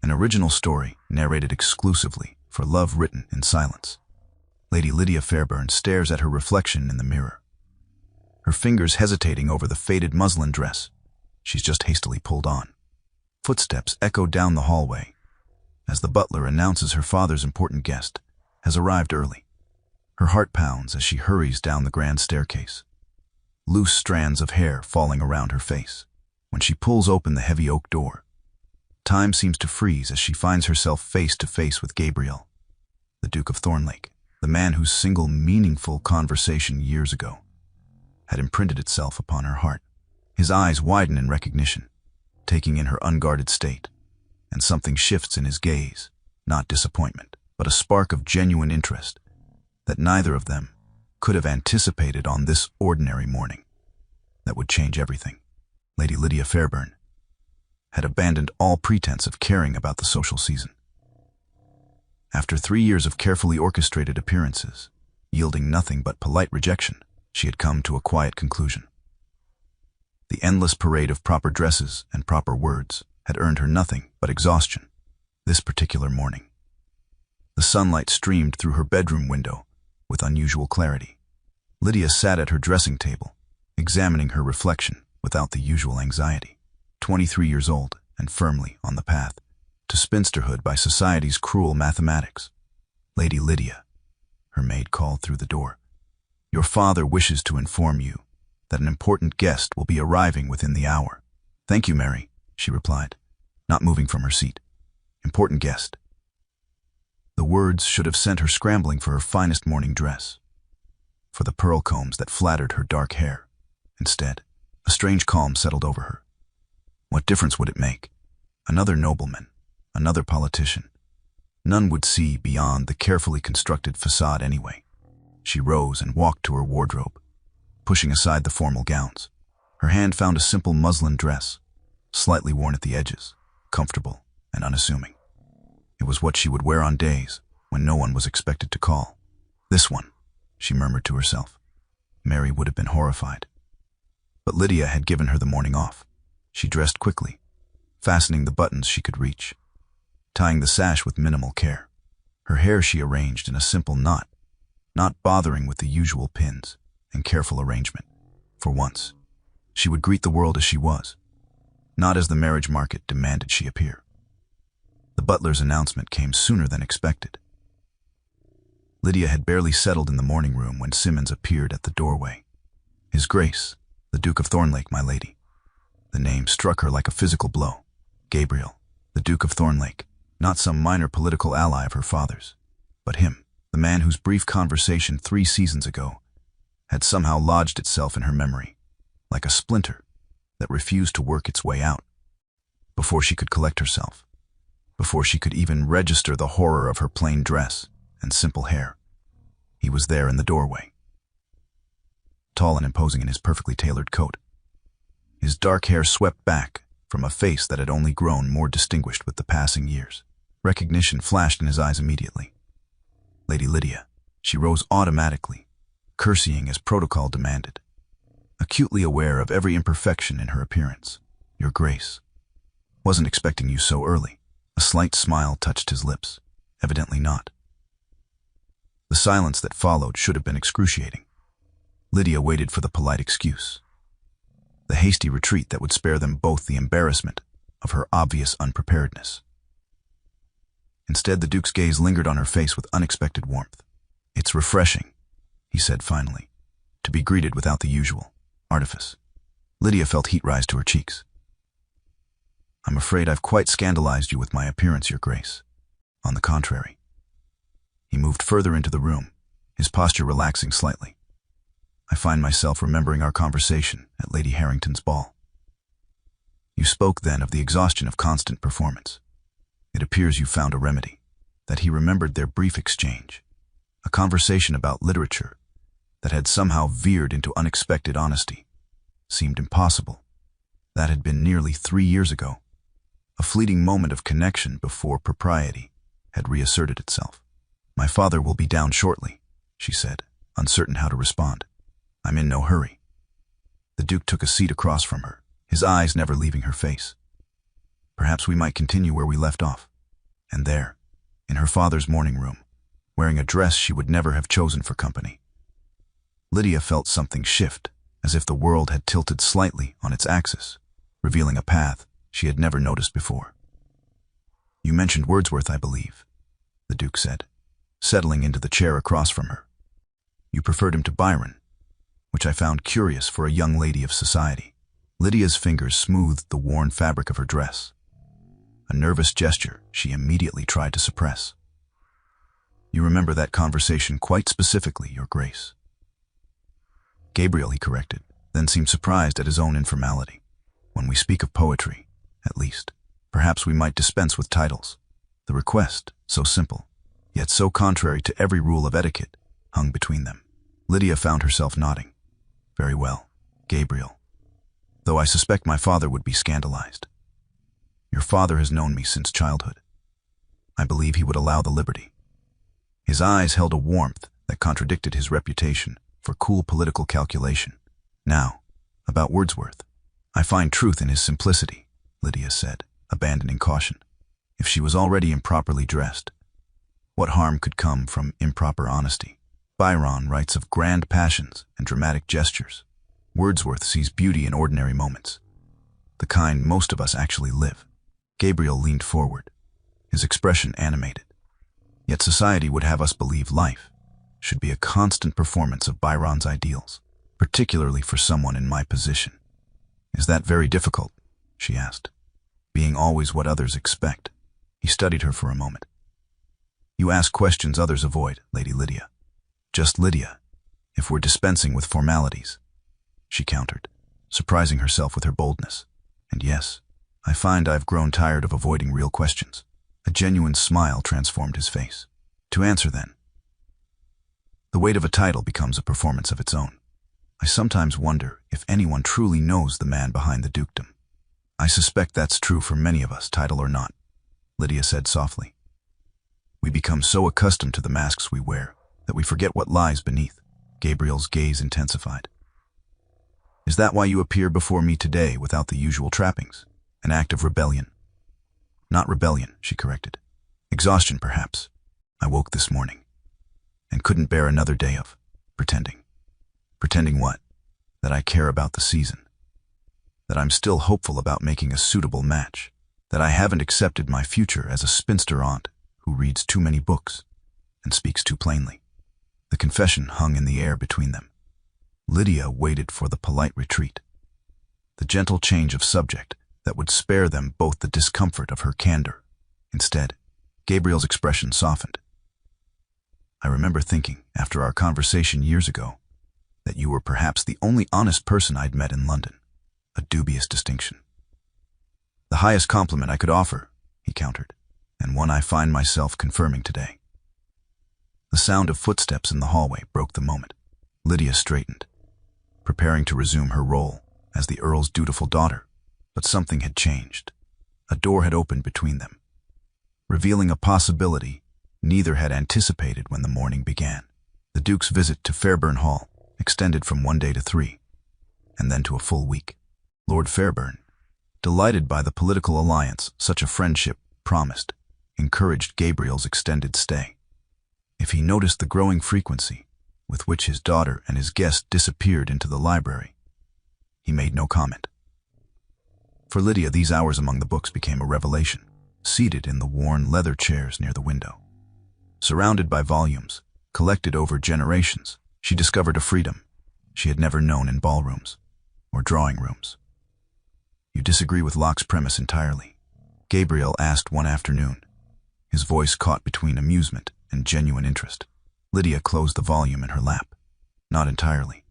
an original story narrated exclusively for love written in silence. Lady Lydia Fairburn stares at her reflection in the mirror, her fingers hesitating over the faded muslin dress she's just hastily pulled on. Footsteps echo down the hallway as the butler announces her father's important guest has arrived early. Her heart pounds as she hurries down the grand staircase, loose strands of hair falling around her face. When she pulls open the heavy oak door, time seems to freeze as she finds herself face to face with Gabriel, the Duke of Thornlake, the man whose single meaningful conversation years ago had imprinted itself upon her heart. His eyes widen in recognition, taking in her unguarded state, and something shifts in his gaze, not disappointment, but a spark of genuine interest that neither of them could have anticipated on this ordinary morning that would change everything. Lady Lydia Fairburn had abandoned all pretense of caring about the social season. After 3 years of carefully orchestrated appearances, yielding nothing but polite rejection, she had come to a quiet conclusion. The endless parade of proper dresses and proper words had earned her nothing but exhaustion this particular morning. The sunlight streamed through her bedroom window with unusual clarity. Lydia sat at her dressing table, examining her reflection without the usual anxiety. 23 years old and firmly on the path to spinsterhood by society's cruel mathematics. Lady Lydia, her maid called through the door. Your father wishes to inform you that an important guest will be arriving within the hour. Thank you, Mary, she replied, not moving from her seat. Important guest. The words should have sent her scrambling for her finest morning dress, for the pearl combs that flattered her dark hair. Instead, a strange calm settled over her. What difference would it make? Another nobleman, another politician. None would see beyond the carefully constructed facade anyway. She rose and walked to her wardrobe, pushing aside the formal gowns. Her hand found a simple muslin dress, slightly worn at the edges, comfortable and unassuming. It was what she would wear on days when no one was expected to call. This one, she murmured to herself. Mary would have been horrified. But Lydia had given her the morning off. She dressed quickly, fastening the buttons she could reach, tying the sash with minimal care. Her hair she arranged in a simple knot, not bothering with the usual pins and careful arrangement. For once, she would greet the world as she was, not as the marriage market demanded she appear. The butler's announcement came sooner than expected. Lydia had barely settled in the morning room when Simmons appeared at the doorway. His Grace, the Duke of Thornlake, my lady. The name struck her like a physical blow. Gabriel, the Duke of Thornlake, not some minor political ally of her father's, but him, the man whose brief conversation 3 seasons ago had somehow lodged itself in her memory, like a splinter that refused to work its way out. Before she could collect herself, before she could even register the horror of her plain dress and simple hair, he was there in the doorway, tall and imposing in his perfectly tailored coat. His dark hair swept back from a face that had only grown more distinguished with the passing years. Recognition flashed in his eyes immediately. Lady Lydia, she rose automatically, curtsying as protocol demanded, acutely aware of every imperfection in her appearance. Your Grace, wasn't expecting you so early. A slight smile touched his lips. Evidently not. The silence that followed should have been excruciating. Lydia waited for the polite excuse, the hasty retreat that would spare them both the embarrassment of her obvious unpreparedness. Instead, the Duke's gaze lingered on her face with unexpected warmth. It's refreshing, he said finally, to be greeted without the usual artifice. Lydia felt heat rise to her cheeks. I'm afraid I've quite scandalized you with my appearance, Your Grace. On the contrary. He moved further into the room, his posture relaxing slightly. I find myself remembering our conversation at Lady Harrington's ball. You spoke then of the exhaustion of constant performance. It appears you found a remedy, that he remembered their brief exchange, a conversation about literature that had somehow veered into unexpected honesty. Seemed impossible. That had been nearly 3 years ago, a fleeting moment of connection before propriety had reasserted itself. My father will be down shortly, she said, uncertain how to respond. I'm in no hurry. The Duke took a seat across from her, his eyes never leaving her face. Perhaps we might continue where we left off. And there, in her father's morning room, wearing a dress she would never have chosen for company, Lydia felt something shift, as if the world had tilted slightly on its axis, revealing a path she had never noticed before. "You mentioned Wordsworth, I believe," the Duke said, settling into the chair across from her. "You preferred him to Byron, which I found curious for a young lady of society." Lydia's fingers smoothed the worn fabric of her dress, a nervous gesture she immediately tried to suppress. "You remember that conversation quite specifically, Your Grace." "Gabriel," he corrected, then seemed surprised at his own informality. "When we speak of poetry, at least, perhaps we might dispense with titles." The request, so simple, yet so contrary to every rule of etiquette, hung between them. Lydia found herself nodding. "Very well, Gabriel. Though I suspect my father would be scandalized. Your father has known me since childhood. I believe he would allow the liberty." His eyes held a warmth that contradicted his reputation for cool political calculation. "Now, about Wordsworth. I find truth in his simplicity," Lydia said, abandoning caution. If she was already improperly dressed, what harm could come from improper honesty? Byron writes of grand passions and dramatic gestures. Wordsworth sees beauty in ordinary moments, the kind most of us actually live. Gabriel leaned forward, his expression animated. Yet society would have us believe life should be a constant performance of Byron's ideals, particularly for someone in my position. "Is that very difficult?" she asked, "being always what others expect?" He studied her for a moment. "You ask questions others avoid, Lady Lydia." "Just Lydia, if we're dispensing with formalities," she countered, surprising herself with her boldness. "And yes, I find I've grown tired of avoiding real questions." A genuine smile transformed his face. "To answer, then. The weight of a title becomes a performance of its own. I sometimes wonder if anyone truly knows the man behind the dukedom." "I suspect that's true for many of us, title or not," Lydia said softly. "We become so accustomed to the masks we wear that we forget what lies beneath." Gabriel's gaze intensified. "Is that why you appear before me today without the usual trappings? An act of rebellion?" "Not rebellion," she corrected. "Exhaustion, perhaps. I woke this morning and couldn't bear another day of pretending." "Pretending what?" "That I care about the season. That I'm still hopeful about making a suitable match. That I haven't accepted my future as a spinster aunt who reads too many books and speaks too plainly." The confession hung in the air between them. Lydia waited for the polite retreat, the gentle change of subject that would spare them both the discomfort of her candor. Instead, Gabriel's expression softened. "I remember thinking, after our conversation years ago, that you were perhaps the only honest person I'd met in London." A dubious distinction. "The highest compliment I could offer," he countered, "and one I find myself confirming today." The sound of footsteps in the hallway broke the moment. Lydia straightened, preparing to resume her role as the Earl's dutiful daughter. But something had changed. A door had opened between them, revealing a possibility neither had anticipated when the morning began. The Duke's visit to Fairburn Hall extended from 1 day to 3, and then to a full week. Lord Fairburn, delighted by the political alliance such a friendship promised, encouraged Gabriel's extended stay. If he noticed the growing frequency with which his daughter and his guest disappeared into the library, he made no comment. For Lydia, these hours among the books became a revelation. Seated in the worn leather chairs near the window, surrounded by volumes collected over generations, she discovered a freedom she had never known in ballrooms or drawing rooms. "You disagree with Locke's premise entirely?" Gabriel asked one afternoon, his voice caught between amusement and genuine interest. Lydia closed the volume in her lap. "Not entirely.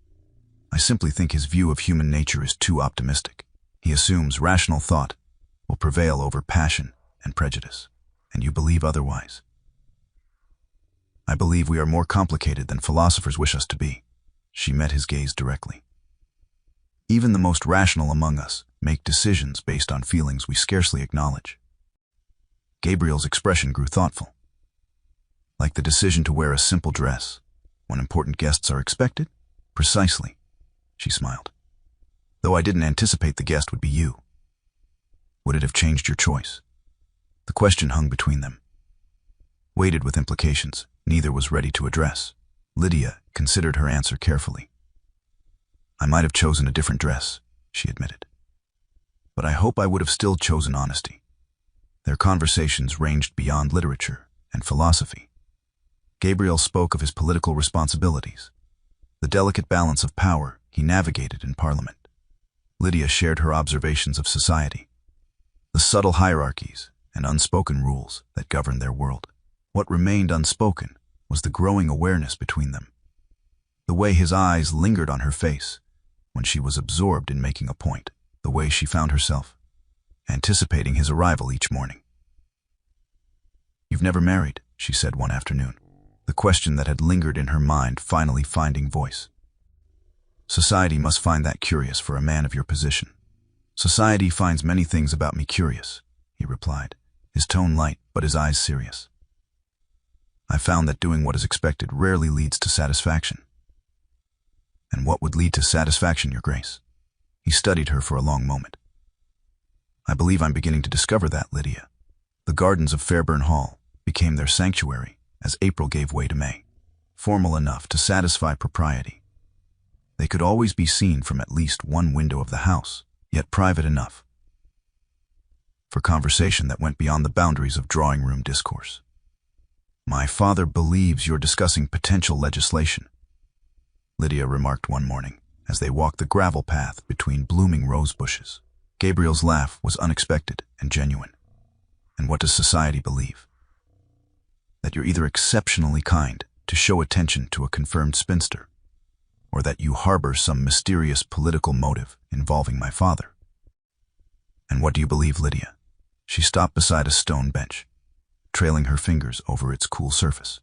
I simply think his view of human nature is too optimistic. He assumes rational thought will prevail over passion and prejudice, and you believe otherwise." "I believe we are more complicated than philosophers wish us to be." She met his gaze directly. "Even the most rational among us make decisions based on feelings we scarcely acknowledge." Gabriel's expression grew thoughtful. "Like the decision to wear a simple dress when important guests are expected?" "Precisely," she smiled. "Though I didn't anticipate the guest would be you." "Would it have changed your choice?" The question hung between them, weighted with implications neither was ready to address. Lydia considered her answer carefully. "I might have chosen a different dress," she admitted. "But I hope I would have still chosen honesty." Their conversations ranged beyond literature and philosophy. Gabriel spoke of his political responsibilities, the delicate balance of power he navigated in Parliament. Lydia shared her observations of society, the subtle hierarchies and unspoken rules that governed their world. What remained unspoken was the growing awareness between them, the way his eyes lingered on her face when she was absorbed in making a point, the way she found herself anticipating his arrival each morning. "You've never married," she said one afternoon, the question that had lingered in her mind finally finding voice. "Society must find that curious for a man of your position." "Society finds many things about me curious," he replied, his tone light but his eyes serious. "I found that doing what is expected rarely leads to satisfaction." "And what would lead to satisfaction, Your Grace?" He studied her for a long moment. "I believe I'm beginning to discover that, Lydia." The gardens of Fairburn Hall became their sanctuary as April gave way to May, formal enough to satisfy propriety. They could always be seen from at least one window of the house, yet private enough for conversation that went beyond the boundaries of drawing-room discourse. "My father believes you're discussing potential legislation," Lydia remarked one morning as they walked the gravel path between blooming rose bushes. Gabriel's laugh was unexpected and genuine. "And what does society believe?" "That you're either exceptionally kind to show attention to a confirmed spinster, or that you harbor some mysterious political motive involving my father." "And what do you believe, Lydia?" She stopped beside a stone bench, trailing her fingers over its cool surface.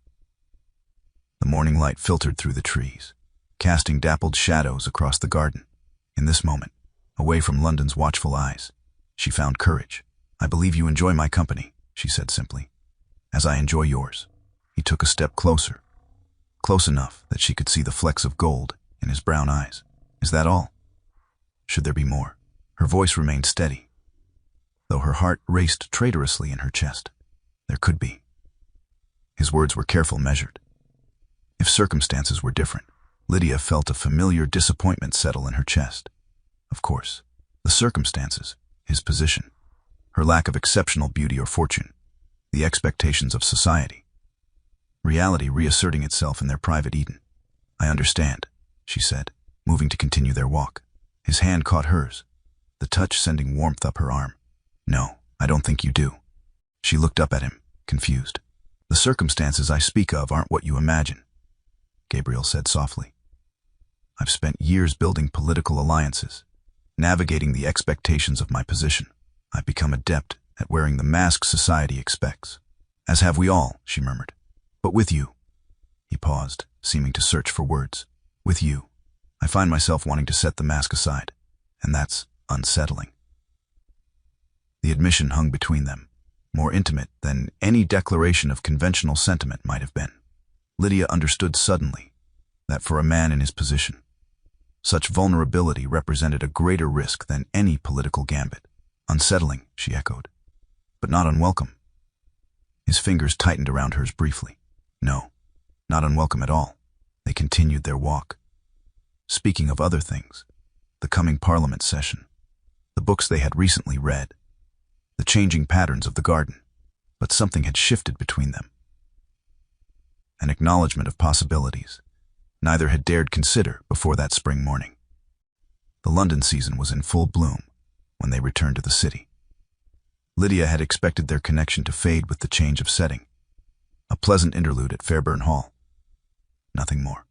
The morning light filtered through the trees, casting dappled shadows across the garden. In this moment, away from London's watchful eyes, she found courage. "I believe you enjoy my company," she said simply, "as I enjoy yours." He took a step closer, close enough that she could see the flecks of gold in his brown eyes. "Is that all? Should there be more?" Her voice remained steady, though her heart raced traitorously in her chest. "There could be." His words were careful, measured. If circumstances were different, Lydia felt a familiar disappointment settle in her chest. Of course, the circumstances, his position, her lack of exceptional beauty or fortune, the expectations of society, reality reasserting itself in their private Eden. "I understand," she said, moving to continue their walk. His hand caught hers, the touch sending warmth up her arm. "No, I don't think you do." She looked up at him, confused. "The circumstances I speak of aren't what you imagine," Gabriel said softly. "I've spent years building political alliances, navigating the expectations of my position. I've become adept at wearing the mask society expects." "As have we all," she murmured. "But with you," he paused, seeming to search for words. "With you, I find myself wanting to set the mask aside, and that's unsettling." The admission hung between them, more intimate than any declaration of conventional sentiment might have been. Lydia understood suddenly that for a man in his position, such vulnerability represented a greater risk than any political gambit. "Unsettling," she echoed, "but not unwelcome." His fingers tightened around hers briefly. "No, not unwelcome at all." They continued their walk, speaking of other things, the coming Parliament session, the books they had recently read, the changing patterns of the garden. But something had shifted between them. An acknowledgement of possibilities neither had dared consider before that spring morning. The London season was in full bloom when they returned to the city. Lydia had expected their connection to fade with the change of setting, a pleasant interlude at Fairburn Hall. Nothing more.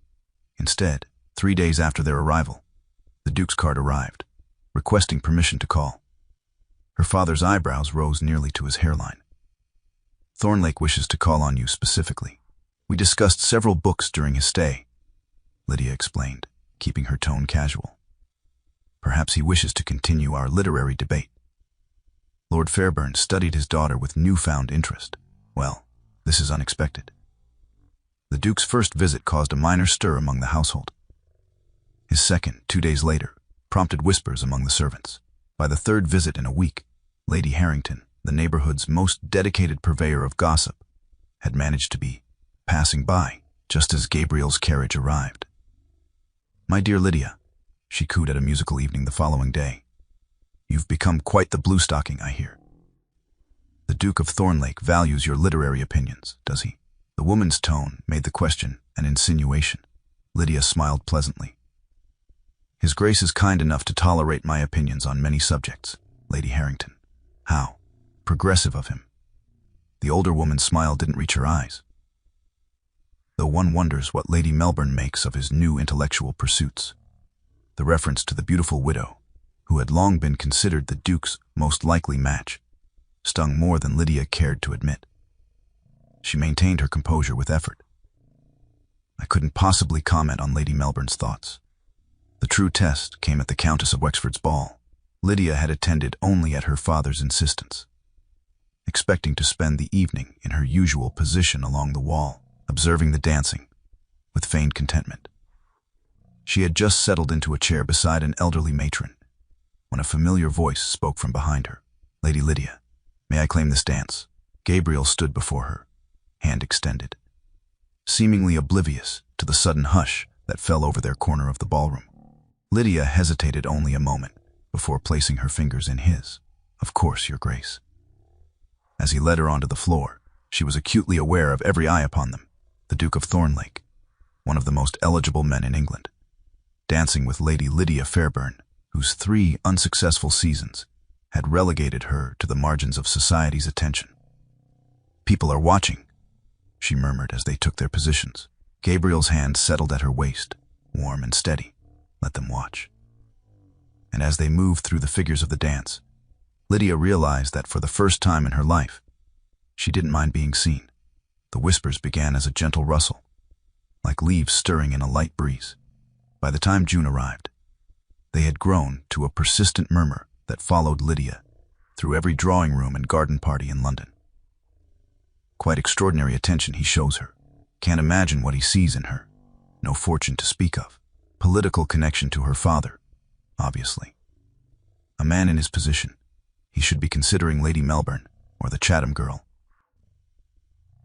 Instead, 3 days after their arrival, the Duke's card arrived, requesting permission to call. Her father's eyebrows rose nearly to his hairline. "Thornlake wishes to call on you specifically. We discussed several books during his stay," Lydia explained, keeping her tone casual. "Perhaps he wishes to continue our literary debate." Lord Fairburn studied his daughter with newfound interest. "Well, this is unexpected." The Duke's first visit caused a minor stir among the household. His second, 2 days later, prompted whispers among the servants. By the third visit in a week, Lady Harrington, the neighborhood's most dedicated purveyor of gossip, had managed to be passing by just as Gabriel's carriage arrived. "My dear Lydia," she cooed at a musical evening the following day, "you've become quite the bluestocking, I hear. The Duke of Thornlake values your literary opinions, does he?" The woman's tone made the question an insinuation. Lydia smiled pleasantly. "His Grace is kind enough to tolerate my opinions on many subjects, Lady Harrington." "How progressive of him." The older woman's smile didn't reach her eyes, though one wonders what Lady Melbourne makes of his new intellectual pursuits. The reference to the beautiful widow, who had long been considered the Duke's most likely match, stung more than Lydia cared to admit. She maintained her composure with effort. "I couldn't possibly comment on Lady Melbourne's thoughts. The true test came at the Countess of Wexford's ball. Lydia had attended only at her father's insistence, expecting to spend the evening in her usual position along the wall, observing the dancing with feigned contentment. She had just settled into a chair beside an elderly matron when a familiar voice spoke from behind her. "Lady Lydia, may I claim this dance?" Gabriel stood before her, hand extended, seemingly oblivious to the sudden hush that fell over their corner of the ballroom. Lydia hesitated only a moment before placing her fingers in his. "Of course, Your Grace." As he led her onto the floor, she was acutely aware of every eye upon them. The Duke of Thornlake, one of the most eligible men in England, dancing with Lady Lydia Fairburn, whose 3 unsuccessful seasons had relegated her to the margins of society's attention. "People are watching," she murmured as they took their positions. Gabriel's hand settled at her waist, warm and steady. "Let them watch." And as they moved through the figures of the dance, Lydia realized that for the first time in her life, she didn't mind being seen. The whispers began as a gentle rustle, like leaves stirring in a light breeze. By the time June arrived, they had grown to a persistent murmur that followed Lydia through every drawing room and garden party in London. Quite extraordinary attention he shows her. Can't imagine what he sees in her. No fortune to speak of. Political connection to her father, obviously. A man in his position, he should be considering Lady Melbourne or the Chatham girl.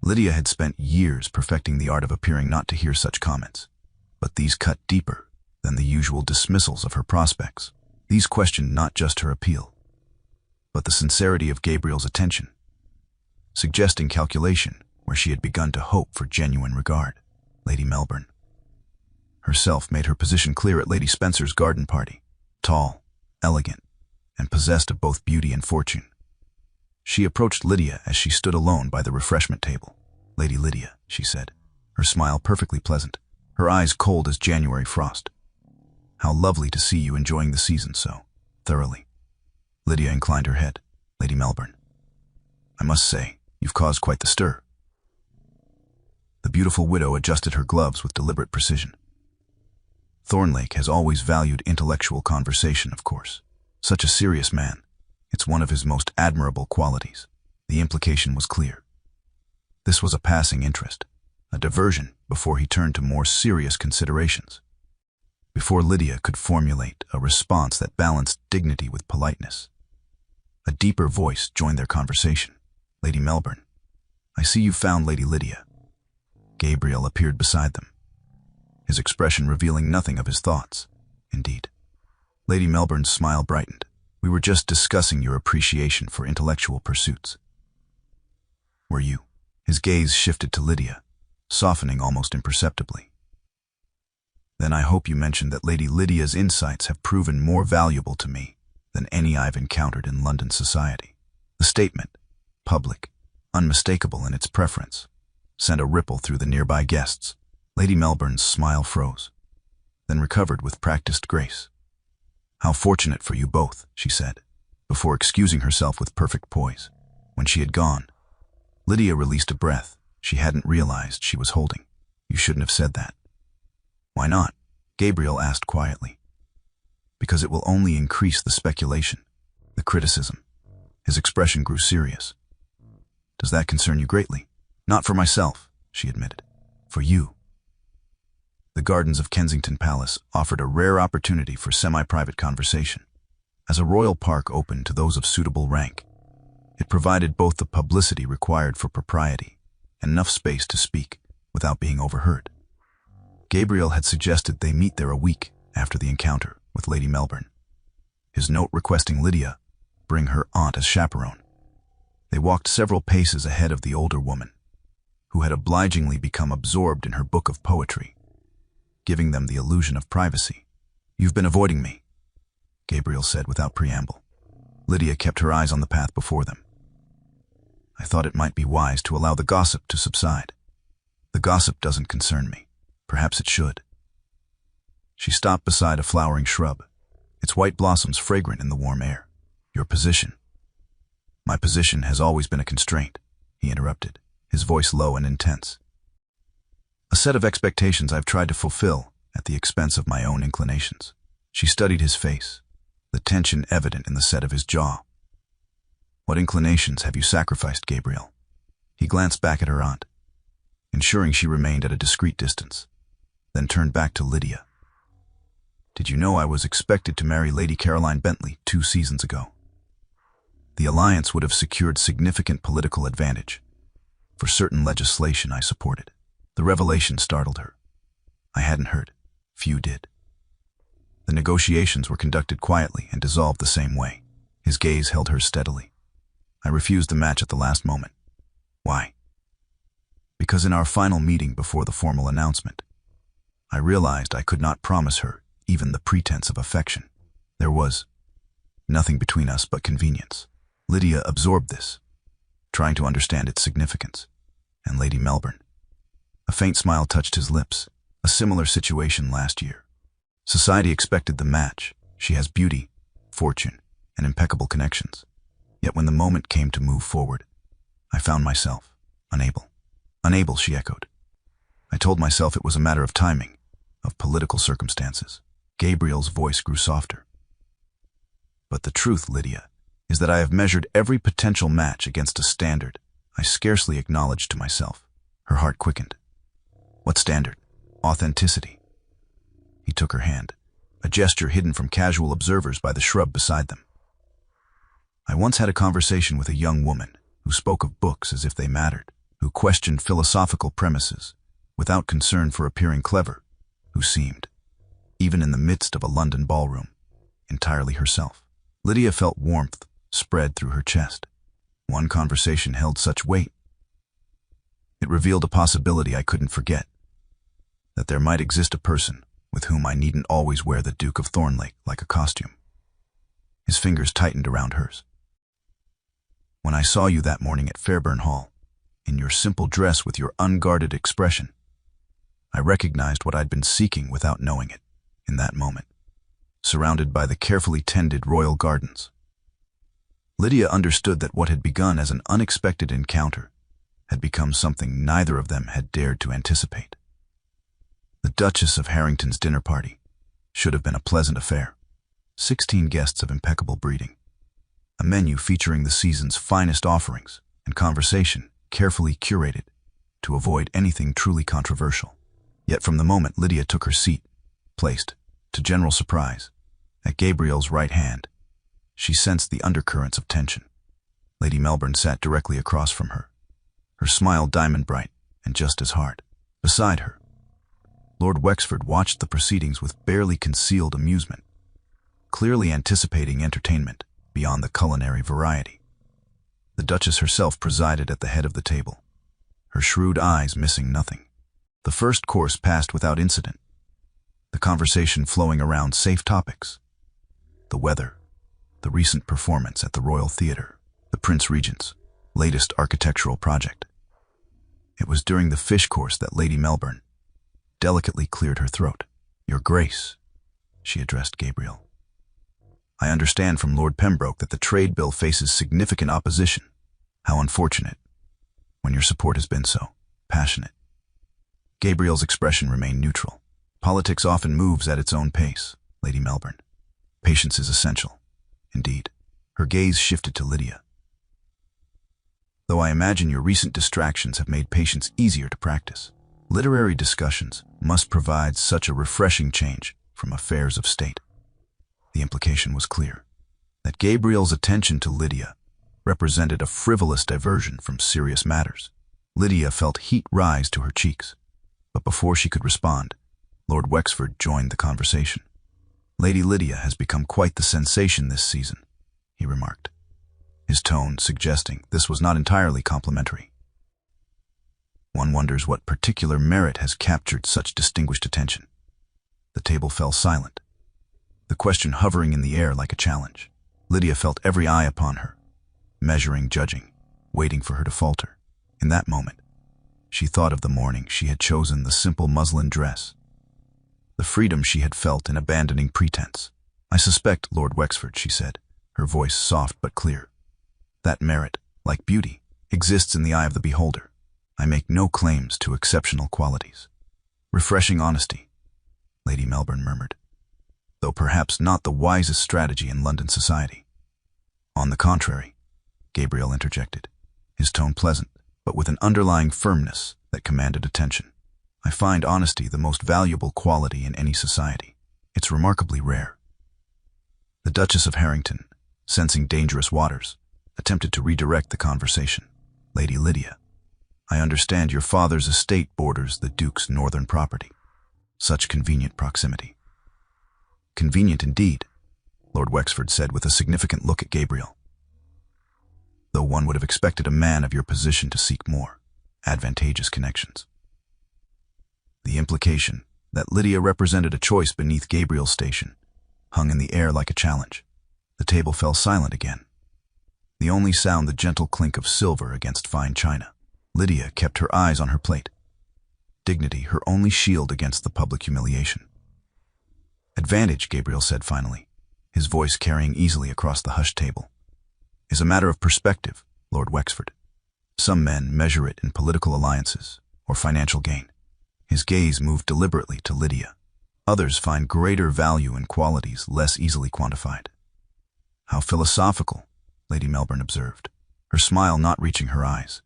Lydia had spent years perfecting the art of appearing not to hear such comments, but these cut deeper than the usual dismissals of her prospects. These questioned not just her appeal, but the sincerity of Gabriel's attention, suggesting calculation where she had begun to hope for genuine regard. Lady Melbourne herself made her position clear at Lady Spencer's garden party, tall, elegant, and possessed of both beauty and fortune. She approached Lydia as she stood alone by the refreshment table. "Lady Lydia," she said, her smile perfectly pleasant, her eyes cold as January frost. "How lovely to see you enjoying the season so thoroughly." Lydia inclined her head. "Lady Melbourne, I must say, you've caused quite the stir." The beautiful widow adjusted her gloves with deliberate precision. "Thornlake has always valued intellectual conversation, of course. Such a serious man. It's one of his most admirable qualities." The implication was clear. This was a passing interest, a diversion before he turned to more serious considerations. Before Lydia could formulate a response that balanced dignity with politeness, a deeper voice joined their conversation. "Lady Melbourne, I see you found Lady Lydia." Gabriel appeared beside them, his expression revealing nothing of his thoughts. "Indeed." Lady Melbourne's smile brightened. "We were just discussing your appreciation for intellectual pursuits." "Were you?" His gaze shifted to Lydia, softening almost imperceptibly. "Then I hope you mentioned that Lady Lydia's insights have proven more valuable to me than any I've encountered in London society." The statement, public, unmistakable in its preference, sent a ripple through the nearby guests. Lady Melbourne's smile froze, then recovered with practiced grace. "How fortunate for you both," she said, before excusing herself with perfect poise. When she had gone, Lydia released a breath she hadn't realized she was holding. "You shouldn't have said that." "Why not?" Gabriel asked quietly. "Because it will only increase the speculation, the criticism." His expression grew serious. "Does that concern you greatly?" "Not for myself," she admitted. "For you." The gardens of Kensington Palace offered a rare opportunity for semi-private conversation. As a royal park open to those of suitable rank, it provided both the publicity required for propriety and enough space to speak without being overheard. Gabriel had suggested they meet there a week after the encounter with Lady Melbourne, his note requesting Lydia bring her aunt as chaperone. They walked several paces ahead of the older woman, who had obligingly become absorbed in her book of poetry, giving them the illusion of privacy. "You've been avoiding me," Gabriel said without preamble. Lydia kept her eyes on the path before them. "I thought it might be wise to allow the gossip to subside. The gossip doesn't concern me. Perhaps it should." She stopped beside a flowering shrub, its white blossoms fragrant in the warm air. "Your position." "My position has always been a constraint," he interrupted, his voice low and intense. "A set of expectations I've tried to fulfill at the expense of my own inclinations." She studied his face, the tension evident in the set of his jaw. "What inclinations have you sacrificed, Gabriel?" He glanced back at her aunt, ensuring she remained at a discreet distance, then turned back to Lydia. "Did you know I was expected to marry Lady Caroline Bentley 2 seasons ago? The alliance would have secured significant political advantage for certain legislation I supported." The revelation startled her. "I hadn't heard. Few did." The negotiations were conducted quietly and dissolved the same way. His gaze held hers steadily. "I refused the match at the last moment." "Why?" "Because in our final meeting before the formal announcement, I realized I could not promise her even the pretense of affection. There was nothing between us but convenience." Lydia absorbed this, trying to understand its significance. "And Lady Melbourne?" A faint smile touched his lips. "A similar situation last year. Society expected the match. She has beauty, fortune, and impeccable connections. Yet when the moment came to move forward, I found myself unable." "Unable," she echoed. "I told myself it was a matter of timing, of political circumstances." Gabriel's voice grew softer. "But the truth, Lydia, is that I have measured every potential match against a standard I scarcely acknowledged to myself." Her heart quickened. "What standard?" "Authenticity." He took her hand, a gesture hidden from casual observers by the shrub beside them. "I once had a conversation with a young woman who spoke of books as if they mattered, who questioned philosophical premises without concern for appearing clever, who seemed, even in the midst of a London ballroom, entirely herself." Lydia felt warmth spread through her chest. One conversation held such weight. It revealed a possibility I couldn't forget, that there might exist a person with whom I needn't always wear the Duke of Thornlake like a costume. His fingers tightened around hers. "When I saw you that morning at Fairburn Hall, in your simple dress with your unguarded expression, I recognized what I'd been seeking without knowing it, in that moment, surrounded by the carefully tended royal gardens." Lydia understood that what had begun as an unexpected encounter had become something neither of them had dared to anticipate. The Duchess of Harrington's dinner party should have been a pleasant affair. 16 guests of impeccable breeding, a menu featuring the season's finest offerings, and conversation carefully curated to avoid anything truly controversial. Yet from the moment Lydia took her seat, placed, to general surprise, at Gabriel's right hand, she sensed the undercurrents of tension. Lady Melbourne sat directly across from her, her smile diamond bright and just as hard. Beside her, Lord Wexford watched the proceedings with barely concealed amusement, clearly anticipating entertainment beyond the culinary variety. The Duchess herself presided at the head of the table, her shrewd eyes missing nothing. The first course passed without incident, the conversation flowing around safe topics: the weather, the recent performance at the Royal Theatre, the Prince Regent's latest architectural project. It was during the fish course that Lady Melbourne delicately cleared her throat. "Your Grace," she addressed Gabriel, "I understand from Lord Pembroke that the trade bill faces significant opposition. How unfortunate, when your support has been so passionate." Gabriel's expression remained neutral. "Politics often moves at its own pace, Lady Melbourne. Patience is essential, indeed." Her gaze shifted to Lydia. "Though I imagine your recent distractions have made patience easier to practice. Literary discussions must provide such a refreshing change from affairs of state." The implication was clear, that Gabriel's attention to Lydia represented a frivolous diversion from serious matters. Lydia felt heat rise to her cheeks, but before she could respond, Lord Wexford joined the conversation. "Lady Lydia has become quite the sensation this season," he remarked, his tone suggesting this was not entirely complimentary. "One wonders what particular merit has captured such distinguished attention." The table fell silent, the question hovering in the air like a challenge. Lydia felt every eye upon her, measuring, judging, waiting for her to falter. In that moment, she thought of the morning she had chosen the simple muslin dress, the freedom she had felt in abandoning pretense. "I suspect, Lord Wexford," she said, her voice soft but clear, "that merit, like beauty, exists in the eye of the beholder. I make no claims to exceptional qualities." "Refreshing honesty," Lady Melbourne murmured, "though perhaps not the wisest strategy in London society." "On the contrary," Gabriel interjected, his tone pleasant, but with an underlying firmness that commanded attention. "I find honesty the most valuable quality in any society. It's remarkably rare." The Duchess of Harrington, sensing dangerous waters, attempted to redirect the conversation. "Lady Lydia, I understand your father's estate borders the Duke's northern property. Such convenient proximity." "Convenient indeed," Lord Wexford said with a significant look at Gabriel, "though one would have expected a man of your position to seek more advantageous connections." The implication that Lydia represented a choice beneath Gabriel's station hung in the air like a challenge. The table fell silent again, the only sound the gentle clink of silver against fine china. Lydia kept her eyes on her plate, dignity her only shield against the public humiliation. "Advantage," Gabriel said finally, his voice carrying easily across the hushed table, "is a matter of perspective, Lord Wexford. Some men measure it in political alliances or financial gain." His gaze moved deliberately to Lydia. "Others find greater value in qualities less easily quantified." "How philosophical," Lady Melbourne observed, her smile not reaching her eyes.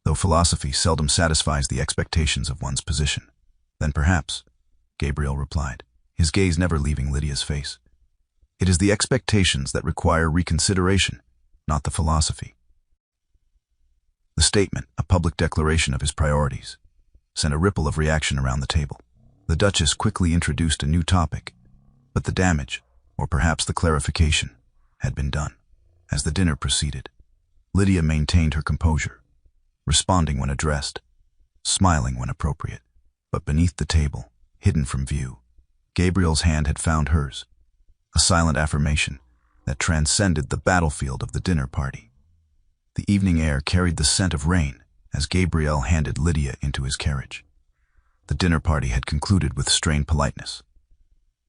"Though philosophy seldom satisfies the expectations of one's position." "Then perhaps," Gabriel replied, his gaze never leaving Lydia's face, "it is the expectations that require reconsideration, not the philosophy." The statement, a public declaration of his priorities, sent a ripple of reaction around the table. The Duchess quickly introduced a new topic, but the damage, or perhaps the clarification, had been done. As the dinner proceeded, Lydia maintained her composure, responding when addressed, smiling when appropriate. But beneath the table, hidden from view, Gabriel's hand had found hers, a silent affirmation that transcended the battlefield of the dinner party. The evening air carried the scent of rain as Gabriel handed Lydia into his carriage. The dinner party had concluded with strained politeness,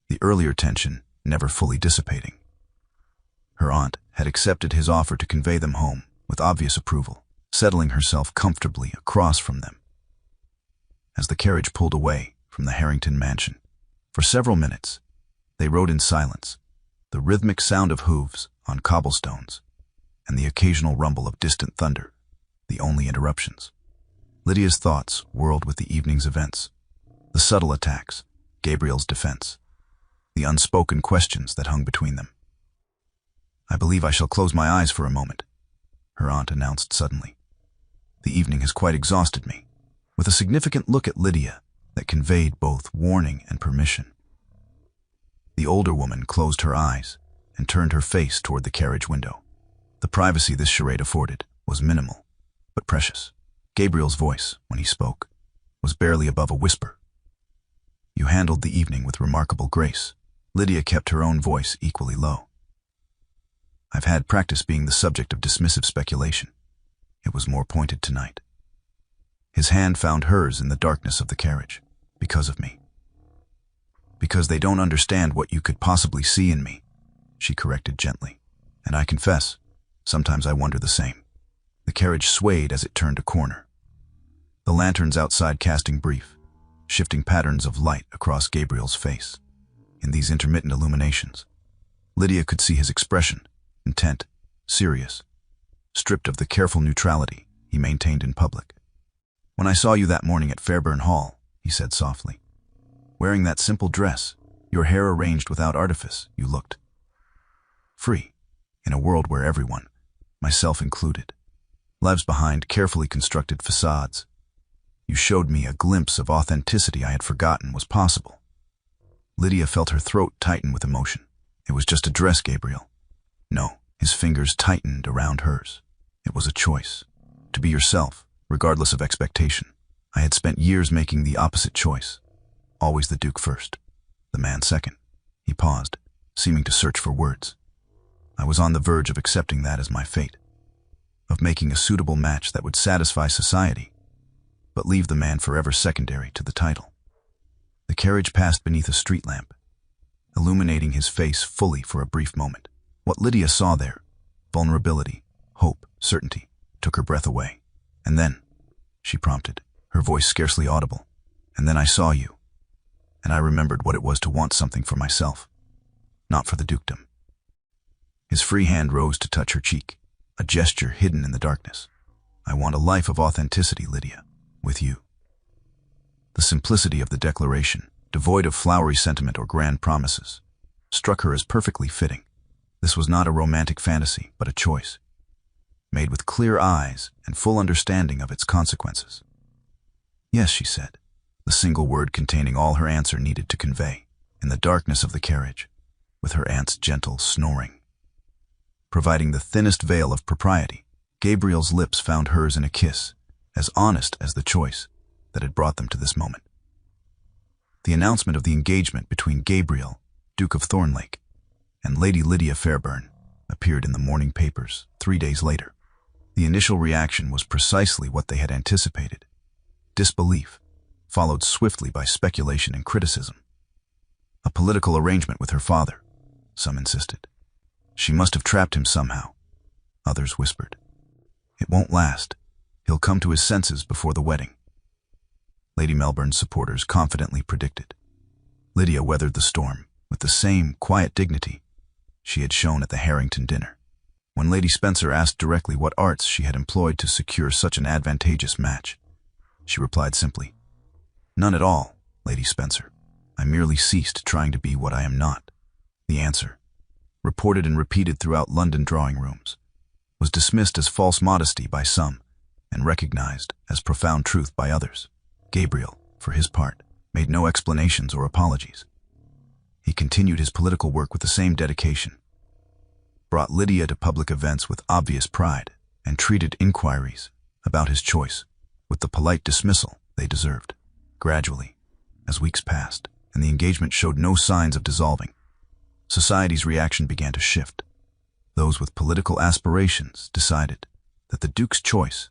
the earlier tension never fully dissipating. Her aunt had accepted his offer to convey them home with obvious approval, settling herself comfortably across from them. As the carriage pulled away from the Harrington mansion, for several minutes, they rode in silence, the rhythmic sound of hooves on cobblestones and the occasional rumble of distant thunder the only interruptions. Lydia's thoughts whirled with the evening's events, the subtle attacks, Gabriel's defense, the unspoken questions that hung between them. "I believe I shall close my eyes for a moment," her aunt announced suddenly. "The evening has quite exhausted me," with a significant look at Lydia that conveyed both warning and permission. The older woman closed her eyes and turned her face toward the carriage window. The privacy this charade afforded was minimal, but precious. Gabriel's voice, when he spoke, was barely above a whisper. "You handled the evening with remarkable grace." Lydia kept her own voice equally low. "I've had practice being the subject of dismissive speculation. It was more pointed tonight." His hand found hers in the darkness of the carriage. "Because of me." "Because they don't understand what you could possibly see in me," she corrected gently. "And I confess, sometimes I wonder the same." The carriage swayed as it turned a corner, the lanterns outside casting brief, shifting patterns of light across Gabriel's face. In these intermittent illuminations, Lydia could see his expression, intent, serious, stripped of the careful neutrality he maintained in public. "When I saw you that morning at Fairburn Hall," he said softly, "wearing that simple dress, your hair arranged without artifice, you looked free, in a world where everyone, myself included, Lives behind carefully constructed facades. You showed me a glimpse of authenticity I had forgotten was possible. Lydia felt her throat tighten with emotion. It was just a dress, Gabriel. No, his fingers tightened around hers. It was a choice. To be yourself, regardless of expectation. I had spent years making the opposite choice. Always the Duke first, the man second. He paused, seeming to search for words. I was on the verge of accepting that as my fate, of making a suitable match that would satisfy society, but leave the man forever secondary to the title. The carriage passed beneath a street lamp, illuminating his face fully for a brief moment. What Lydia saw there, vulnerability, hope, certainty, took her breath away. And then, she prompted, her voice scarcely audible, and then I saw you, and I remembered what it was to want something for myself, not for the dukedom. His free hand rose to touch her cheek, a gesture hidden in the darkness. I want a life of authenticity, Lydia, with you. The simplicity of the declaration, devoid of flowery sentiment or grand promises, struck her as perfectly fitting. This was not a romantic fantasy, but a choice, made with clear eyes and full understanding of its consequences. Yes, she said, the single word containing all her answer needed to convey, in the darkness of the carriage, with her aunt's gentle snoring. Providing the thinnest veil of propriety, Gabriel's lips found hers in a kiss, as honest as the choice that had brought them to this moment. The announcement of the engagement between Gabriel, Duke of Thornlake, and Lady Lydia Fairburn appeared in the morning papers 3 days later. The initial reaction was precisely what they had anticipated. Disbelief, followed swiftly by speculation and criticism. A political arrangement with her father, some insisted. She must have trapped him somehow, others whispered. It won't last. He'll come to his senses before the wedding, Lady Melbourne's supporters confidently predicted. Lydia weathered the storm with the same quiet dignity she had shown at the Harrington dinner. When Lady Spencer asked directly what arts she had employed to secure such an advantageous match, she replied simply, "None at all, Lady Spencer. I merely ceased trying to be what I am not." The answer, reported and repeated throughout London drawing rooms, was dismissed as false modesty by some and recognized as profound truth by others. Gabriel, for his part, made no explanations or apologies. He continued his political work with the same dedication, brought Lydia to public events with obvious pride, and treated inquiries about his choice with the polite dismissal they deserved. Gradually, as weeks passed and the engagement showed no signs of dissolving, society's reaction began to shift. Those with political aspirations decided that the Duke's choice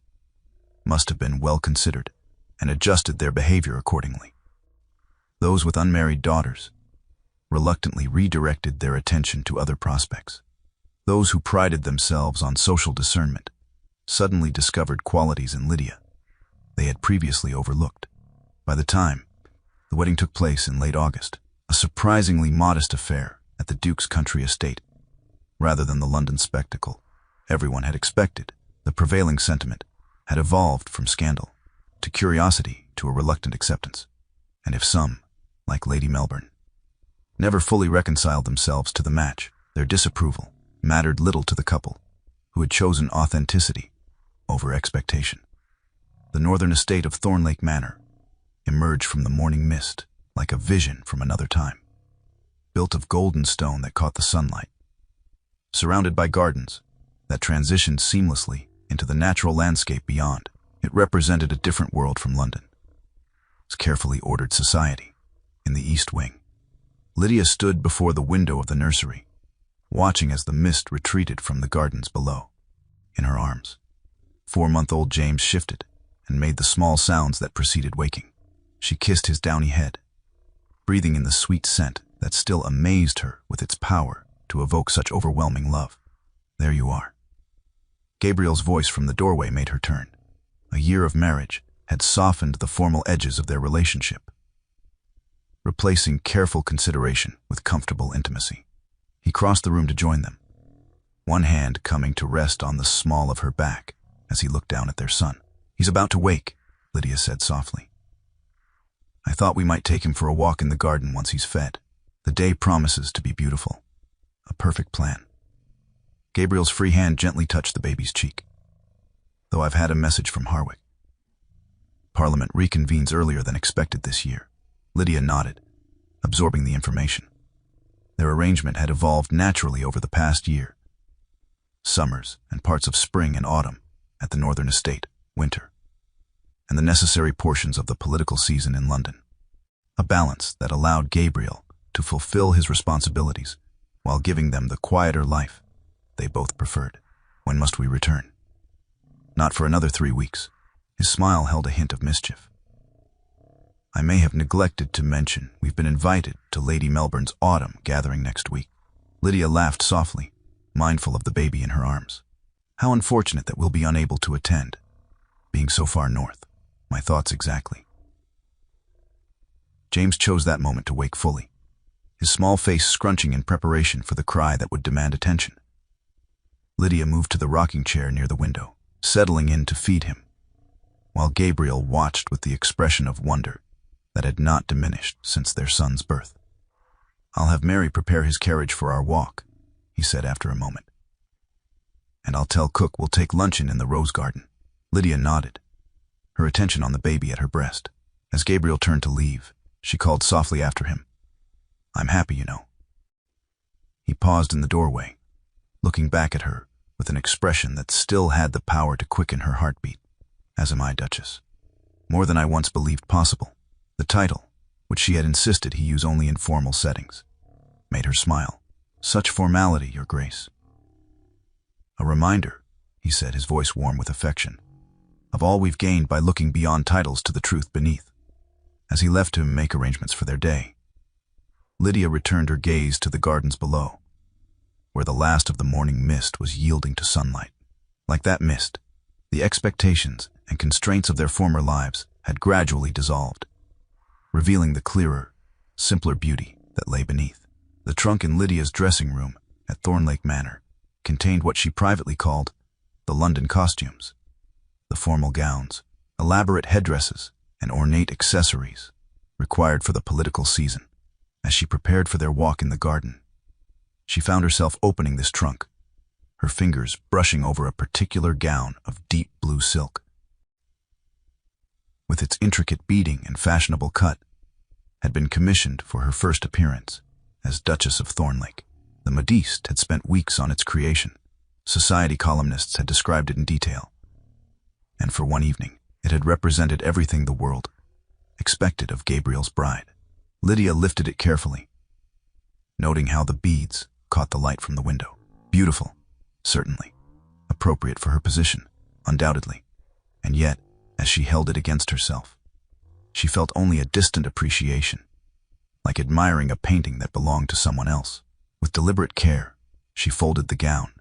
must have been well considered and adjusted their behavior accordingly. Those with unmarried daughters reluctantly redirected their attention to other prospects. Those who prided themselves on social discernment suddenly discovered qualities in Lydia they had previously overlooked. By the time the wedding took place in late August, a surprisingly modest affair at the Duke's country estate, rather than the London spectacle everyone had expected, the prevailing sentiment had evolved from scandal to curiosity to a reluctant acceptance. And if some, like Lady Melbourne, never fully reconciled themselves to the match, their disapproval mattered little to the couple, who had chosen authenticity over expectation. The northern estate of Thornlake Manor emerged from the morning mist like a vision from another time, built of golden stone that caught the sunlight, surrounded by gardens that transitioned seamlessly into the natural landscape beyond. It represented a different world from London. Its carefully ordered society in the East Wing. Lydia stood before the window of the nursery, watching as the mist retreated from the gardens below. In her arms, 4-month-old James shifted and made the small sounds that preceded waking. She kissed his downy head, breathing in the sweet scent that still amazed her with its power to evoke such overwhelming love. "There you are." Gabriel's voice from the doorway made her turn. A year of marriage had softened the formal edges of their relationship, replacing careful consideration with comfortable intimacy. He crossed the room to join them, one hand coming to rest on the small of her back as he looked down at their son. "He's about to wake," Lydia said softly. "I thought we might take him for a walk in the garden once he's fed. The day promises to be beautiful. A perfect plan." Gabriel's free hand gently touched the baby's cheek. though I've had a message from Harwick. Parliament reconvenes earlier than expected this year. Lydia nodded, absorbing the information. Their arrangement had evolved naturally over the past year. Summers and parts of spring and autumn at the Northern Estate, winter, and the necessary portions of the political season in London. A balance that allowed Gabriel to fulfill his responsibilities while giving them the quieter life they both preferred. When must we return? Not for another 3 weeks. His smile held a hint of mischief. I may have neglected to mention we've been invited to Lady Melbourne's autumn gathering next week. Lydia laughed softly, mindful of the baby in her arms. How unfortunate that we'll be unable to attend, being so far north. My thoughts exactly. James chose that moment to wake fully, his small face scrunching in preparation for the cry that would demand attention. Lydia moved to the rocking chair near the window, settling in to feed him, while Gabriel watched with the expression of wonder that had not diminished since their son's birth. "I'll have Mary prepare his carriage for our walk," he said after a moment. "And I'll tell Cook we'll take luncheon in the rose garden." Lydia nodded, her attention on the baby at her breast. As Gabriel turned to leave, she called softly after him, "I'm happy, you know." He paused in the doorway, looking back at her with an expression that still had the power to quicken her heartbeat. "As am I, Duchess. More than I once believed possible." The title, which she had insisted he use only in formal settings, made her smile. "Such formality, Your Grace." "A reminder," he said, his voice warm with affection, "of all we've gained by looking beyond titles to the truth beneath." As he left to make arrangements for their day, Lydia returned her gaze to the gardens below, where the last of the morning mist was yielding to sunlight. Like that mist, the expectations and constraints of their former lives had gradually dissolved, revealing the clearer, simpler beauty that lay beneath. The trunk in Lydia's dressing room at Thornlake Manor contained what she privately called the London costumes, the formal gowns, elaborate headdresses, and ornate accessories required for the political season. As she prepared for their walk in the garden, she found herself opening this trunk, her fingers brushing over a particular gown of deep blue silk. With its intricate beading and fashionable cut, had been commissioned for her first appearance as Duchess of Thornlake. The modiste had spent weeks on its creation. Society columnists had described it in detail. And for one evening, it had represented everything the world expected of Gabriel's bride. Lydia lifted it carefully, noting how the beads caught the light from the window. Beautiful, certainly. Appropriate for her position, undoubtedly. And yet, as she held it against herself, she felt only a distant appreciation, like admiring a painting that belonged to someone else. With deliberate care, she folded the gown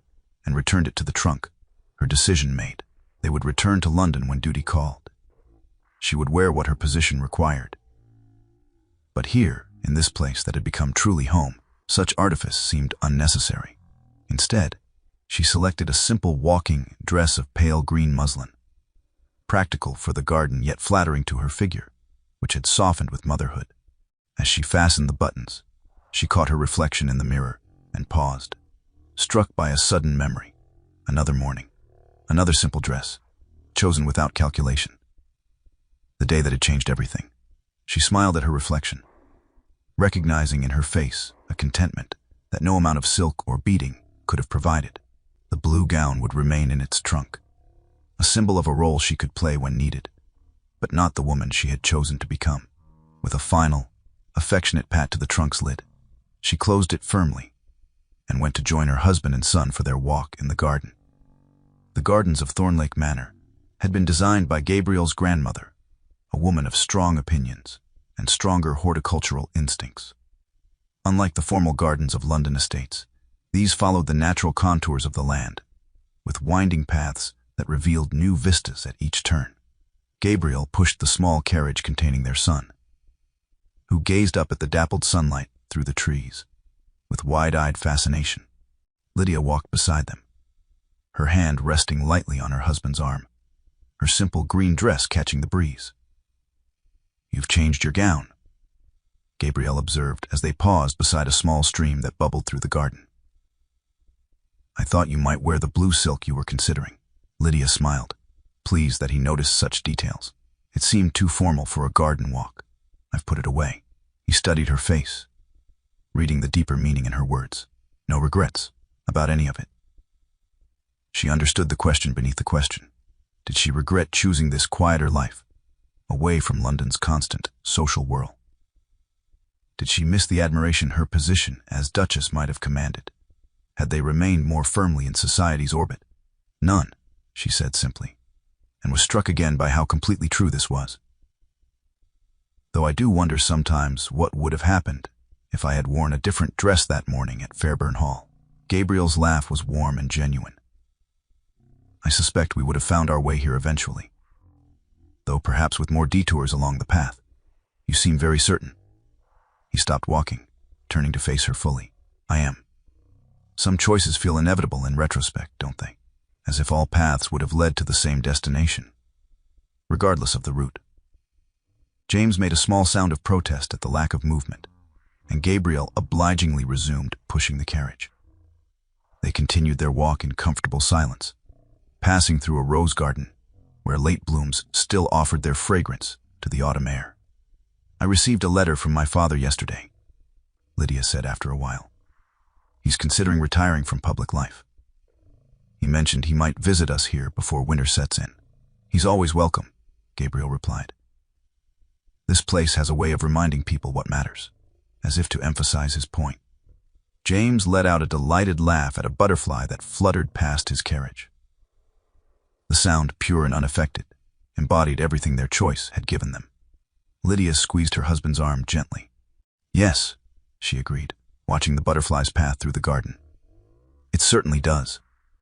and returned it to the trunk, her decision made. They would return to London when duty called. She would wear what her position required. But here, in this place that had become truly home, such artifice seemed unnecessary. Instead, she selected a simple walking dress of pale green muslin, practical for the garden yet flattering to her figure, which had softened with motherhood. As she fastened the buttons, she caught her reflection in the mirror and paused, struck by a sudden memory. Another morning, another simple dress, chosen without calculation. The day that had changed everything. She smiled at her reflection, recognizing in her face a contentment that no amount of silk or beading could have provided. The blue gown would remain in its trunk, a symbol of a role she could play when needed, but not the woman she had chosen to become. With a final, affectionate pat to the trunk's lid, she closed it firmly and went to join her husband and son for their walk in the garden. The gardens of Thornlake Manor had been designed by Gabriel's grandmother, a woman of strong opinions and stronger horticultural instincts. Unlike the formal gardens of London estates, these followed the natural contours of the land, with winding paths that revealed new vistas at each turn. Gabriel pushed the small carriage containing their son, who gazed up at the dappled sunlight through the trees with wide-eyed fascination. Lydia walked beside them, her hand resting lightly on her husband's arm, her simple green dress catching the breeze. "You've changed your gown," Gabriel observed as they paused beside a small stream that bubbled through the garden. "I thought you might wear the blue silk you were considering." Lydia smiled. pleased that he noticed such details. It seemed too formal for a garden walk. I've put it away. He studied her face, reading the deeper meaning in her words. No regrets about any of it. She understood the question beneath the question. Did she regret choosing this quieter life, away from London's constant social whirl? Did she miss the admiration her position as Duchess might have commanded, had they remained more firmly in society's orbit? None, she said simply, and was struck again by how completely true this was. Though I do wonder sometimes what would have happened if I had worn a different dress that morning at Fairburn Hall. Gabriel's laugh was warm and genuine. I suspect we would have found our way here eventually, though perhaps with more detours along the path. You seem very certain. He stopped walking, turning to face her fully. I am. Some choices feel inevitable in retrospect, don't they? As if all paths would have led to the same destination, regardless of the route. James made a small sound of protest at the lack of movement, and Gabriel obligingly resumed pushing the carriage. They continued their walk in comfortable silence, passing through a rose garden where late blooms still offered their fragrance to the autumn air. I received a letter from my father yesterday, Lydia said after a while. He's considering retiring from public life. He mentioned he might visit us here before winter sets in. He's always welcome, Gabriel replied. This place has a way of reminding people what matters, as if to emphasize his point. James let out a delighted laugh at a butterfly that fluttered past his carriage. The sound, pure and unaffected, embodied everything their choice had given them. Lydia squeezed her husband's arm gently. Yes, she agreed, watching the butterfly's path through the garden. It certainly does.